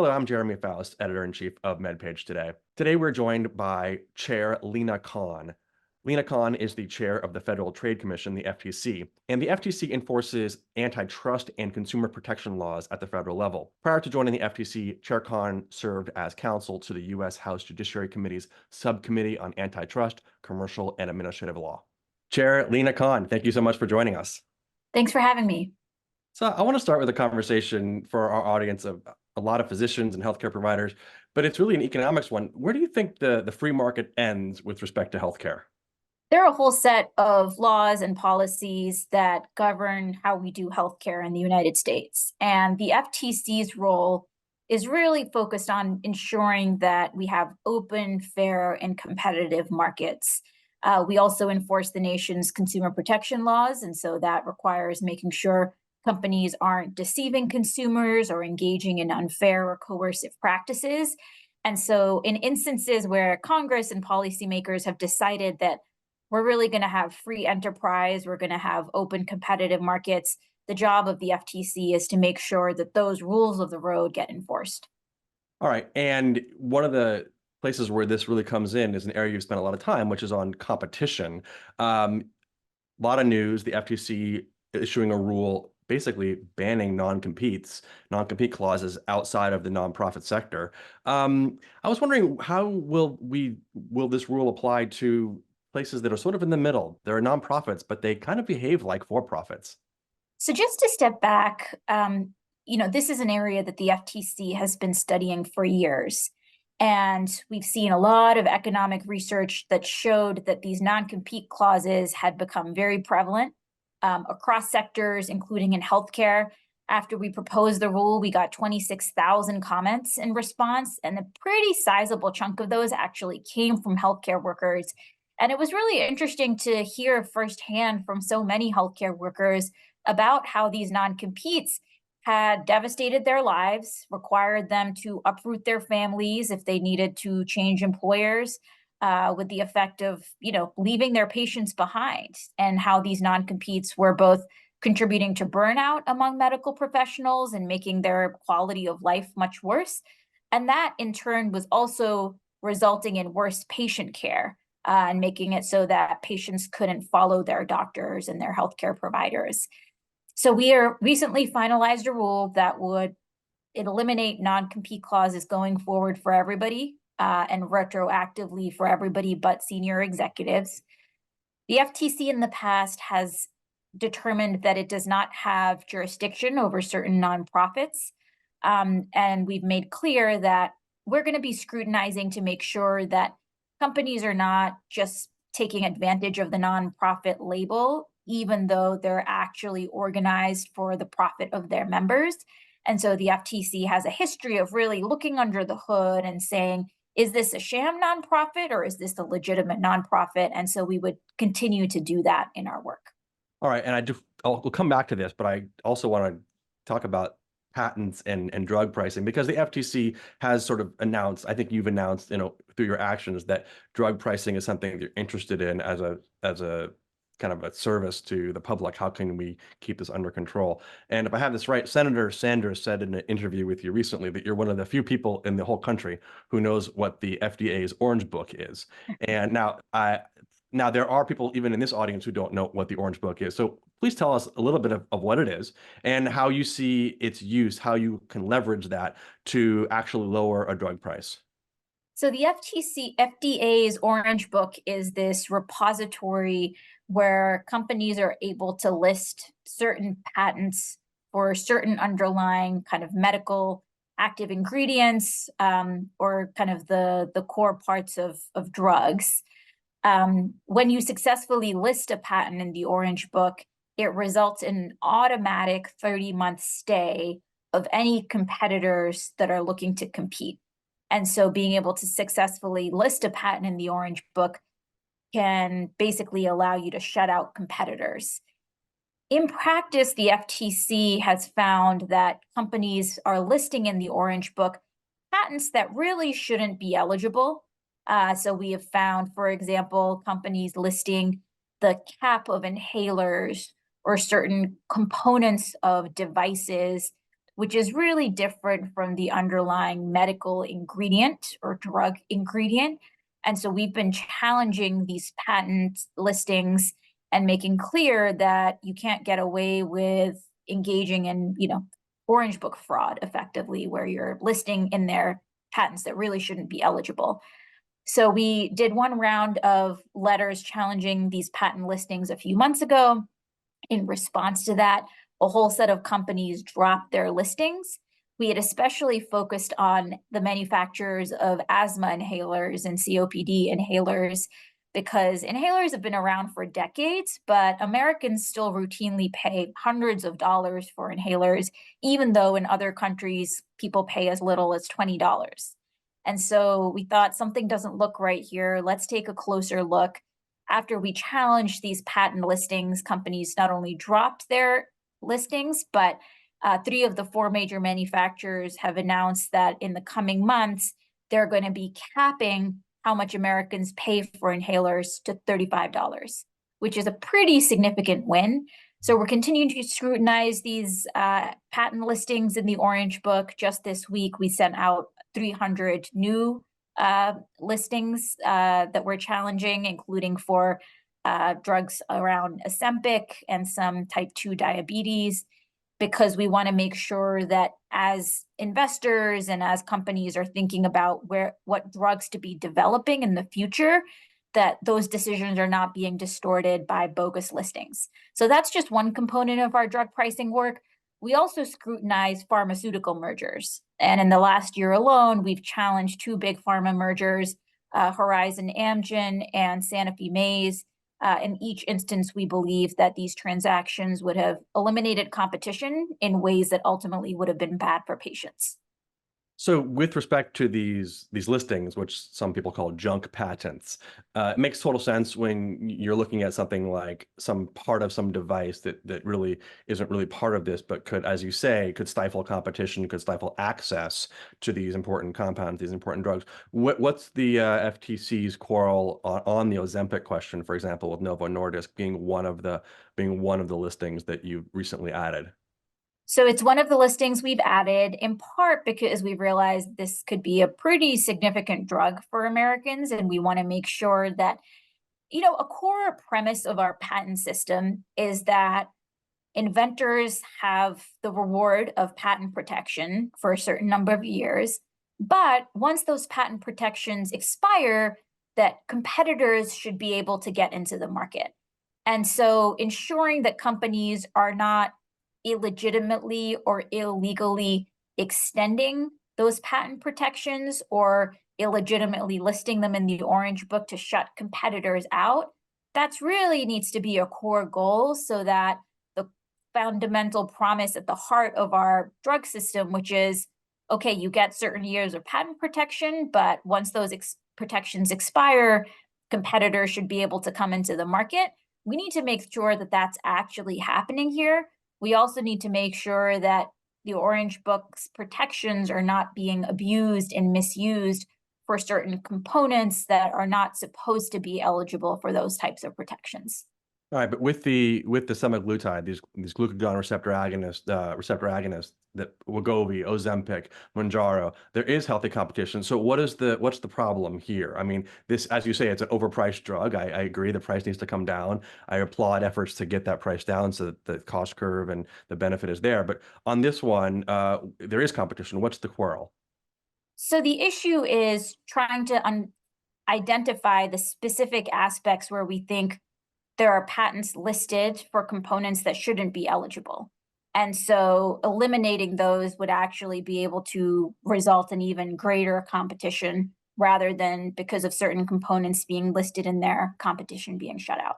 Hello, I'm Jeremy Faust, Editor-in-Chief of MedPage Today. Today, we're joined by Chair Lina Khan. Lina Khan is the chair of the Federal Trade Commission, the FTC, and the FTC enforces antitrust and consumer protection laws at the federal level. Prior to joining the FTC, Chair Khan served as counsel to the U.S. House Judiciary Committee's Subcommittee on Antitrust, Commercial, and Administrative Law. Chair Lina Khan, thank you so much for joining us. Thanks for having me. So I want to start with a conversation for our audience of a lot of physicians and healthcare providers, but it's really an economics one. Where do you think the free market ends with respect to healthcare? There are a whole set of laws and policies that govern how we do healthcare in the United States. And the FTC's role is really focused on ensuring that we have open, fair, and competitive markets. We also enforce the nation's consumer protection laws, and so that requires making sure companies aren't deceiving consumers or engaging in unfair or coercive practices. And so in instances where Congress and policymakers have decided that we're really going to have free enterprise, we're going to have open competitive markets, the job of the FTC is to make sure that those rules of the road get enforced. All right. And one of the places where this really comes in is an area you've spent a lot of time, which is on competition. A lot of news, the FTC issuing a rule basically banning non-compete clauses outside of the nonprofit sector. I was wondering, how will this rule apply to places that are sort of in the middle? There are nonprofits, but they kind of behave like for-profits. So just to step back, this is an area that the FTC has been studying for years. And we've seen a lot of economic research that showed that these non-compete clauses had become very prevalent across sectors, including in healthcare. After we proposed the rule, we got 26,000 comments in response, and a pretty sizable chunk of those actually came from healthcare workers. And it was really interesting to hear firsthand from so many healthcare workers about how these non-competes had devastated their lives, required them to uproot their families if they needed to change employers, with the effect of, leaving their patients behind, and how these non-competes were both contributing to burnout among medical professionals and making their quality of life much worse. And that in turn was also resulting in worse patient care, and making it so that patients couldn't follow their doctors and their healthcare providers. So we recently finalized a rule that would eliminate non-compete clauses going forward for everybody, and retroactively for everybody but senior executives. The FTC in the past has determined that it does not have jurisdiction over certain nonprofits. And we've made clear that we're going to be scrutinizing to make sure that companies are not just taking advantage of the nonprofit label, even though they're actually organized for the profit of their members. And so the FTC has a history of really looking under the hood and saying, is this a sham nonprofit or is this a legitimate nonprofit? And so we would continue to do that in our work. All right. And we'll come back to this, but I also want to talk about patents and drug pricing, because the FTC has sort of announced, I think you've announced, through your actions, that drug pricing is something that you're interested in as a kind of a service to the public. How can we keep this under control? And if I have this right, Senator Sanders said in an interview with you recently that you're one of the few people in the whole country who knows what the FDA's Orange Book is. And now there are people even in this audience who don't know what the Orange Book is. So please tell us a little bit of what it is and how you see its use, how you can leverage that to actually lower a drug price. So the FDA's Orange Book is this repository where companies are able to list certain patents for certain underlying kind of medical active ingredients, or kind of the core parts of drugs. When you successfully list a patent in the Orange Book, it results in an automatic 30-month stay of any competitors that are looking to compete. And so being able to successfully list a patent in the Orange Book can basically allow you to shut out competitors. In practice, the FTC has found that companies are listing in the Orange Book patents that really shouldn't be eligible. So we have found, for example, companies listing the cap of inhalers or certain components of devices which is really different from the underlying medical ingredient or drug ingredient. And so we've been challenging these patent listings and making clear that you can't get away with engaging in, Orange Book fraud effectively, where you're listing in there patents that really shouldn't be eligible. So we did one round of letters challenging these patent listings a few months ago. In response to that, a whole set of companies dropped their listings. We had especially focused on the manufacturers of asthma inhalers and COPD inhalers because inhalers have been around for decades, but Americans still routinely pay hundreds of dollars for inhalers, even though in other countries people pay as little as $20. And so we thought something doesn't look right here. Let's take a closer look. After we challenged these patent listings, companies not only dropped their listings, but 3 of the 4 major manufacturers have announced that in the coming months, they're going to be capping how much Americans pay for inhalers to $35, which is a pretty significant win. So we're continuing to scrutinize these patent listings in the Orange Book. Just this week, we sent out 300 new listings that we're challenging, including for drugs around Ozempic and some type 2 diabetes, because we want to make sure that as investors and as companies are thinking about what drugs to be developing in the future, that those decisions are not being distorted by bogus listings. So that's just one component of our drug pricing work. We also scrutinize pharmaceutical mergers. And in the last year alone, we've challenged 2 big pharma mergers, Horizon Amgen and Sanofi Maze. In each instance, we believe that these transactions would have eliminated competition in ways that ultimately would have been bad for patients. So with respect to these listings, which some people call junk patents, it makes total sense when you're looking at something like some part of some device that really isn't really part of this, but could, as you say, could stifle competition, could stifle access to these important compounds, these important drugs. What's the FTC's quarrel on the Ozempic question, for example, with Novo Nordisk being one of the listings that you recently added? So it's one of the listings we've added, in part because we realized this could be a pretty significant drug for Americans, and we want to make sure that, a core premise of our patent system is that inventors have the reward of patent protection for a certain number of years, but once those patent protections expire, that competitors should be able to get into the market. And so ensuring that companies are not illegitimately or illegally extending those patent protections or illegitimately listing them in the Orange Book to shut competitors out, that's really needs to be a core goal so that the fundamental promise at the heart of our drug system, which is, okay, you get certain years of patent protection, but once those protections expire, competitors should be able to come into the market. We need to make sure that that's actually happening here. We also need to make sure that the Orange Book's protections are not being abused and misused for certain components that are not supposed to be eligible for those types of protections. All right, but with the semaglutide, these glucagon receptor agonists that Wegovy, Ozempic, Mounjaro, there is healthy competition. So what's the problem here? I mean, this, as you say, it's an overpriced drug. I agree the price needs to come down. I applaud efforts to get that price down so that the cost curve and the benefit is there. But on this one, there is competition. What's the quarrel? So the issue is trying to identify the specific aspects where we think there are patents listed for components that shouldn't be eligible. And so eliminating those would actually be able to result in even greater competition rather than because of certain components being listed in there, competition being shut out.